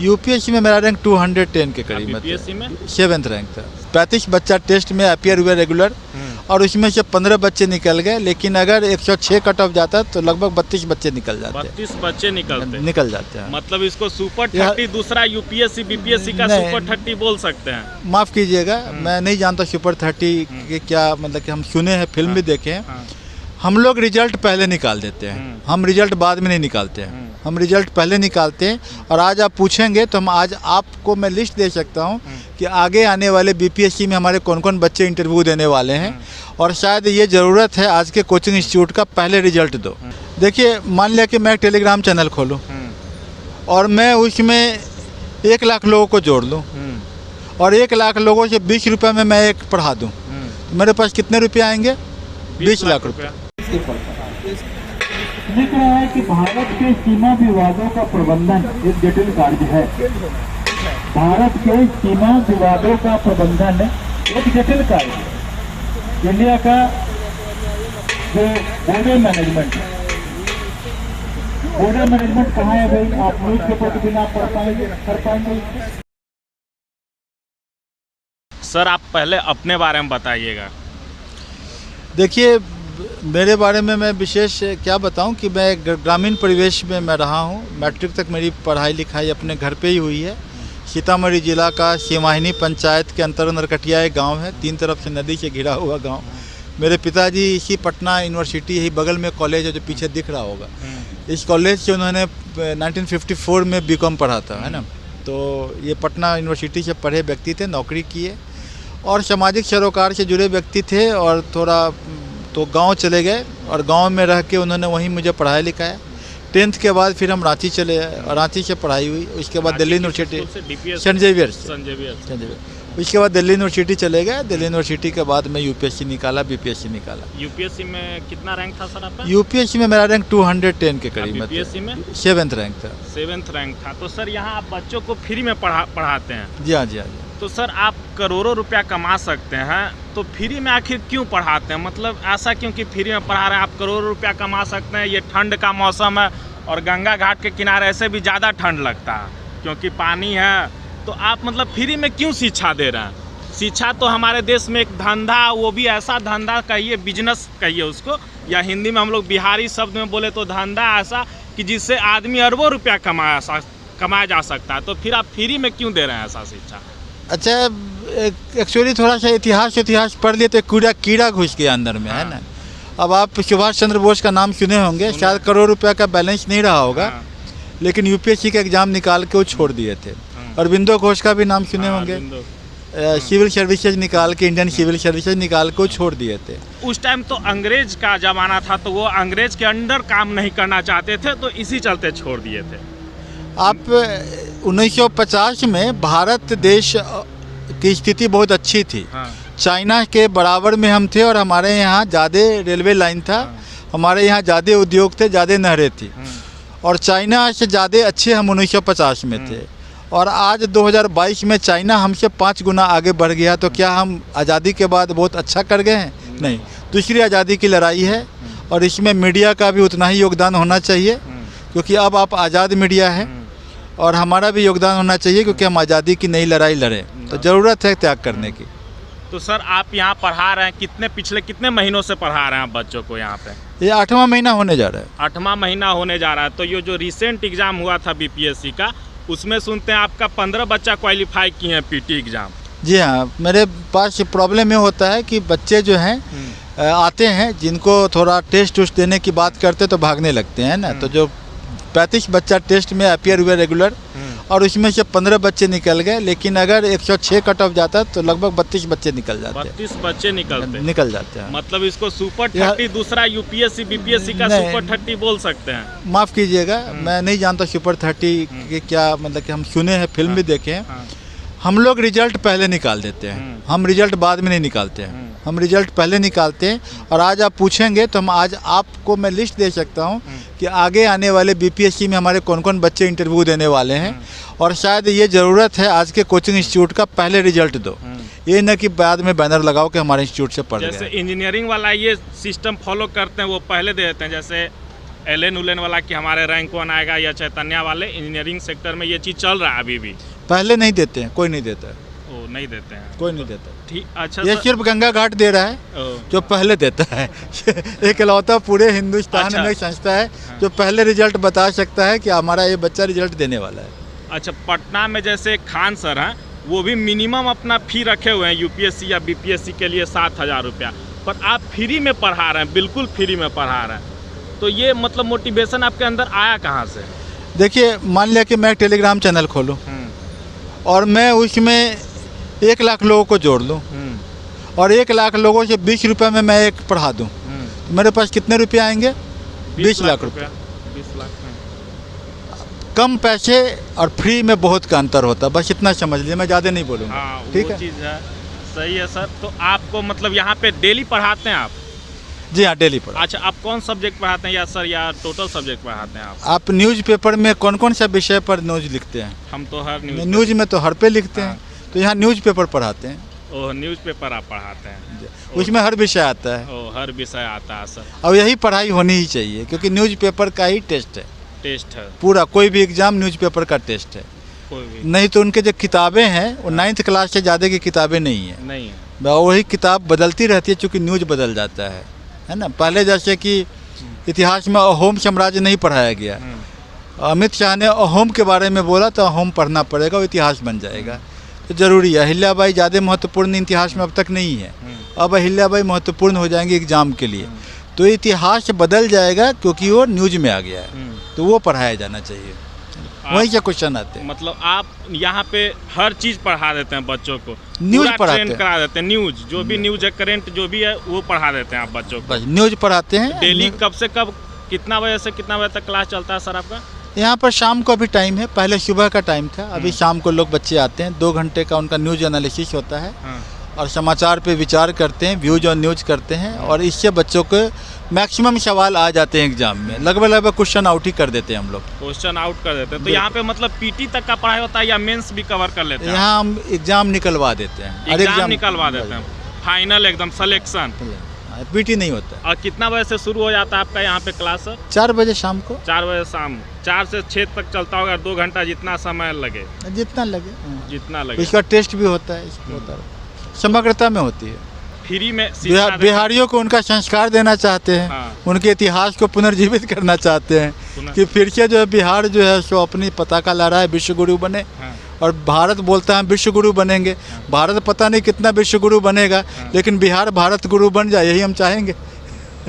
UPSC में मेरा rank 210 के करीब में बीपीएससी में 7th रैंक था। 35 बच्चा टेस्ट में अपीयर हुए रेगुलर, और उसमें से 15 बच्चे निकल गए, लेकिन अगर 106 कट ऑफ जाता तो लगभग 32 बच्चे निकल जाते। 32 बच्चे निकल जाते हैं। मतलब इसको सुपर 30 दूसरा यूपीएससी बीपीएससी का सुपर 30 बोल सकते हैं। माफ़ कीजिएगा, मैं नहीं जानता सुपर 30 के क्या मतलब कि हम सुने हैं, फिल्म भी देखे हैं। हम लोग रिजल्ट पहले निकाल देते हैं, हम रिजल्ट बाद में नहीं निकालते हैं, हम रिजल्ट पहले निकालते हैं। और आज आप पूछेंगे तो हम आज आपको मैं लिस्ट दे सकता हूं कि आगे आने वाले बीपीएससी में हमारे कौन कौन बच्चे इंटरव्यू देने वाले हैं, और शायद ये ज़रूरत है आज के कोचिंग इंस्टीट्यूट का पहले रिजल्ट दो। देखिए, मान लिया कि मैं एक टेलीग्राम चैनल खोलूँ और मैं उसमें 1 लाख लोगों को जोड़ लूँ और 1 लाख लोगों से 20 रुपये में मैं एक पढ़ा दूँ, तो मेरे पास कितने रुपये आएंगे? 20 लाख रुपये। लिख रहा है कि भारत के सीमा विवादों का प्रबंधन एक जटिल कार्य है। भारत के सीमा विवादों का प्रबंधन एक जटिल कार्य है। इंडिया का जो बॉर्डर मैनेजमेंट है, बॉर्डर मैनेजमेंट कहाँ है भाई? आप न्यूज पेपर के बिना पढ़ पाएंगे, कर पाएंगे? सर, आप पहले अपने बारे में बताइएगा। देखिए, मेरे बारे में मैं विशेष क्या बताऊं कि मैं ग्रामीण परिवेश में मैं रहा हूं। मैट्रिक तक मेरी पढ़ाई लिखाई अपने घर पे ही हुई है। सीतामढ़ी जिला का सिमाहिनी पंचायत के अंतर्गत नरकटिया एक गांव है, 3 तरफ से नदी से घिरा हुआ गांव। मेरे पिताजी इसी पटना यूनिवर्सिटी, यही बगल में कॉलेज है जो पीछे दिख रहा होगा, इस कॉलेज से उन्होंने 1954 में बीकॉम पढ़ा था, है ना। तो ये पटना यूनिवर्सिटी से पढ़े व्यक्ति थे, नौकरी किए और सामाजिक सरोकार से जुड़े व्यक्ति थे। और थोड़ा तो गांव चले गए और गांव में रह के उन्होंने वहीं मुझे पढ़ाया लिखाया। 10th के बाद फिर हम रांची चले आए और रांची से पढ़ाई हुई। उसके बाद दिल्ली यूनिवर्सिटी, सेंट जेवियर। उसके बाद दिल्ली यूनिवर्सिटी चले गए। दिल्ली यूनिवर्सिटी के बाद मैं यूपीएससी निकाला, बीपीएससी निकाला। यूपीएससी में कितना रैंक था सर आपका? यूपीएससी में मेरा रैंक 210 के करीब में। बीपीएससी में 7th रैंक था। 7th रैंक था। तो सर, यहाँ आप बच्चों को फ्री में पढ़ाते हैं? जी हाँ, जी हाँ, जी। तो सर, आप करोड़ों रुपया कमा सकते हैं, तो फ्री में आखिर क्यों पढ़ाते हैं? मतलब ऐसा क्यों कि फ्री में पढ़ा रहे हैं? आप करोड़ों रुपया कमा सकते हैं, ये ठंड का मौसम है और गंगा घाट के किनारे ऐसे भी ज़्यादा ठंड लगता है क्योंकि पानी है। तो आप मतलब फ्री में क्यों शिक्षा दे रहे हैं? शिक्षा तो हमारे देश में एक धंधा, वो भी ऐसा धंधा कहिए, बिजनेस कहिए उसको, या हिंदी में हम लोग बिहारी शब्द में बोले तो धंधा ऐसा कि जिससे आदमी अरबों रुपया कमाया जा सकता है। तो फिर आप फ्री में क्यों दे रहे हैं ऐसा शिक्षा? अच्छा, एक्चुअली थोड़ा सा इतिहास पढ़ लिए तो कीड़ा घुस गया अंदर में, है ना। अब आप सुभाष चंद्र बोस का नाम सुने होंगे, शायद करोड़ रुपया का बैलेंस नहीं रहा होगा, लेकिन यूपीएससी का एग्ज़ाम निकाल के वो छोड़ दिए थे। अरविंदो घोष का भी नाम सुने होंगे, सिविल सर्विसेज निकाल के, इंडियन सिविल सर्विसेज निकाल के वो छोड़ दिए थे। उस टाइम तो अंग्रेज का ज़माना था, तो वो अंग्रेज के अंडर काम नहीं करना चाहते थे, तो इसी चलते छोड़ दिए थे। आप 1950 में भारत देश की स्थिति बहुत अच्छी थी। चाइना के बराबर में हम थे और हमारे यहाँ ज़्यादा रेलवे लाइन था, हमारे यहाँ ज़्यादा उद्योग थे, ज़्यादा नहरें थी, और चाइना से ज़्यादा अच्छे हम 1950 में थे। और आज 2022 में चाइना हमसे 5 गुना आगे बढ़ गया। तो क्या हम आज़ादी के बाद बहुत अच्छा कर गए हैं? नहीं। दूसरी आज़ादी की लड़ाई है और इसमें मीडिया का भी उतना ही योगदान होना चाहिए, क्योंकि अब आप आज़ाद मीडिया है, और हमारा भी योगदान होना चाहिए क्योंकि हम आज़ादी की नई लड़ाई लड़ें। तो ज़रूरत है त्याग करने की। तो सर, आप यहाँ पढ़ा रहे हैं, पिछले कितने महीनों से पढ़ा रहे हैं आप बच्चों को यहाँ पे? ये 8वां महीना होने जा रहा है। 8वां महीना होने जा रहा है। तो ये जो रिसेंट एग्ज़ाम हुआ था बीपीएससी का, उसमें सुनते हैं आपका 15 बच्चा क्वालिफाई किए हैं पीटी एग्ज़ाम। जी हाँ, मेरे पास प्रॉब्लम ये होता है कि बच्चे जो हैं आते हैं, जिनको थोड़ा टेस्ट उस्ट देने की बात करते तो भागने लगते हैं ना। तो जो 35 बच्चा टेस्ट में अपीयर हुए रेगुलर, और उसमें से 15 बच्चे निकल गए, लेकिन अगर 106 कट ऑफ जाता तो लगभग 32 बच्चे निकल जाते। 32 बच्चे निकल जाते हैं। मतलब इसको सुपर 30 दूसरा यूपीएससी बीपीएससी का सुपर 30 बोल सकते हैं। माफ़ कीजिएगा, मैं नहीं जानता सुपर 30 के क्या मतलब कि हम सुने हैं, फिल्म भी देखे हैं। हम लोग रिजल्ट पहले निकाल देते हैं, हम रिजल्ट बाद में नहीं निकालते हैं, हम रिजल्ट पहले निकालते हैं। और आज आप पूछेंगे तो हम आज आपको मैं लिस्ट दे सकता हूं कि आगे आने वाले बीपीएससी में हमारे कौन कौन बच्चे इंटरव्यू देने वाले हैं, और शायद ये ज़रूरत है आज के कोचिंग इंस्टीट्यूट का पहले रिजल्ट दो, ये न कि बाद में बैनर लगाओ कि हमारे इंस्टीट्यूट से पढ़ गए। जैसे इंजीनियरिंग वाला ये सिस्टम फॉलो करते हैं, वो पहले दे देते हैं। जैसे एलेन उलेन वाला कि हमारे रैंक 1 आएगा या चैतन्य वाले इंजीनियरिंग सेक्टर में ये चीज़ चल रहा है अभी भी? पहले नहीं देते हैं, कोई नहीं देता है, ओ नहीं देते हैं, कोई नहीं देता। ठीक। अच्छा ये सर, सिर्फ गंगा घाट दे रहा है ओ, जो पहले देता है। एक इकलौता पूरे हिंदुस्तान अच्छा। में एक संस्था है जो पहले रिजल्ट बता सकता है कि हमारा ये बच्चा रिजल्ट देने वाला है। अच्छा, पटना में जैसे खान सर हैं, वो भी मिनिमम अपना फी रखे हुए हैं यूपीएससी या बीपीएससी के लिए 7,000 रुपया, पर आप फ्री में पढ़ा रहे हैं, बिल्कुल फ्री में पढ़ा रहे हैं। तो ये मतलब मोटिवेशन आपके अंदर आया कहाँ से? देखिए, मान लिया कि मैं एक टेलीग्राम चैनल खोलूँ और मैं उसमें 1 लाख लोगों को जोड़ लूँ और 1 लाख लोगों से 20 रुपये में मैं एक पढ़ा दूँ, तो मेरे पास कितने रुपये आएंगे? 20 लाख रुपये। 20 लाख में कम पैसे और फ्री में बहुत का अंतर होता है, बस इतना समझ लीजिए, मैं ज़्यादा नहीं बोलूँगा। हाँ, ठीक वो है, चीज़ है। सही है सर। तो आपको मतलब यहाँ पे डेली पढ़ाते हैं आप? जी हाँ, डेली पढ़ा। अच्छा, आप कौन सब्जेक्ट पढ़ाते हैं या सर या टोटल सब्जेक्ट पढ़ाते हैं आप? आप न्यूज़पेपर में कौन कौन सा विषय पर न्यूज़ लिखते हैं? हम तो हर न्यूज़ में तो हर पे लिखते हाँ। हैं, तो यहाँ न्यूज़पेपर पढ़ाते हैं। ओह, न्यूज़पेपर आप पढ़ाते हैं? उसमें हर विषय आता है ओह, हर विषय आता है सर। और यही पढ़ाई होनी ही चाहिए, क्योंकि न्यूज़पेपर का ही टेस्ट है टेस्ट है पूरा, कोई भी एग्ज़ाम न्यूज़पेपर का टेस्ट है। कोई भी नहीं तो उनके जो किताबें हैं वो 9th क्लास से ज़्यादा की किताबें नहीं हैं, नहीं है। वही किताब बदलती रहती है, चूँकि न्यूज़ बदल जाता है ना। पहले जैसे कि इतिहास में अहोम साम्राज्य नहीं पढ़ाया गया, अमित शाह ने अहोम के बारे में बोला तो अहोम पढ़ना पड़ेगा, वो इतिहास बन जाएगा, तो ज़रूरी है। अहिल्याबाई ज़्यादा महत्वपूर्ण इतिहास में अब तक नहीं है, अब अहिल्याबाई महत्वपूर्ण हो जाएंगे एग्ज़ाम के लिए, तो इतिहास बदल जाएगा क्योंकि वो न्यूज़ में आ गया है, तो वो पढ़ाया जाना चाहिए, वहीं से क्वेश्चन आते हैं। मतलब आप यहाँ पे हर चीज़ पढ़ा देते हैं बच्चों को, न्यूज़ पूरा पढ़ाते ट्रेन हैं। करा देते हैं, न्यूज़ जो भी न्यूज़ है, करंट जो भी है वो पढ़ा देते हैं आप बच्चों को? बस न्यूज़ पढ़ाते हैं डेली कब से कब, कितना बजे से कितना बजे तक क्लास चलता है सर आपका? यहाँ पर शाम को अभी टाइम है, पहले सुबह का टाइम था, अभी शाम को लोग बच्चे आते हैं, 2 घंटे का उनका न्यूज़ एनालिसिस होता है और समाचार पे विचार करते हैं, व्यूज और न्यूज़ करते हैं, और इससे बच्चों को मैक्सिमम सवाल आ जाते हैं एग्जाम में, लगभग क्वेश्चन आउट ही कर देते हैं हम लोग। क्वेश्चन आउट कर देते हैं। तो यहाँ पे मतलब पीटी तक का पढ़ाई होता है या मेंस भी कवर कर लेते हैं? यहाँ हम एग्जाम निकलवा देते हैं, एग्जाम निकलवा देते हैं, फाइनल एकदम सिलेक्शन, पीटी नहीं होता। और कितना बजे से शुरू हो जाता है आपका यहाँ पे क्लास सर? 4 बजे शाम को। 4 बजे शाम, 4 से 6 तक चलता होगा, 2 घंटा, जितना समय लगे, जितना लगे, जितना लगे। इसका टेस्ट भी होता है, इसको होता है, समग्रता में होती है। फ्री में शिक्षा देते हैं। बिहारियों को उनका संस्कार देना चाहते हैं, हाँ। उनके इतिहास को पुनर्जीवित करना चाहते हैं कि फिर से जो है बिहार जो है सो अपनी पताका लहराए, विश्व गुरु बने। हाँ। और भारत बोलता है विश्व गुरु बनेंगे, भारत पता नहीं कितना विश्व गुरु बनेगा, लेकिन बिहार भारत गुरु बन जाए, यही हम चाहेंगे।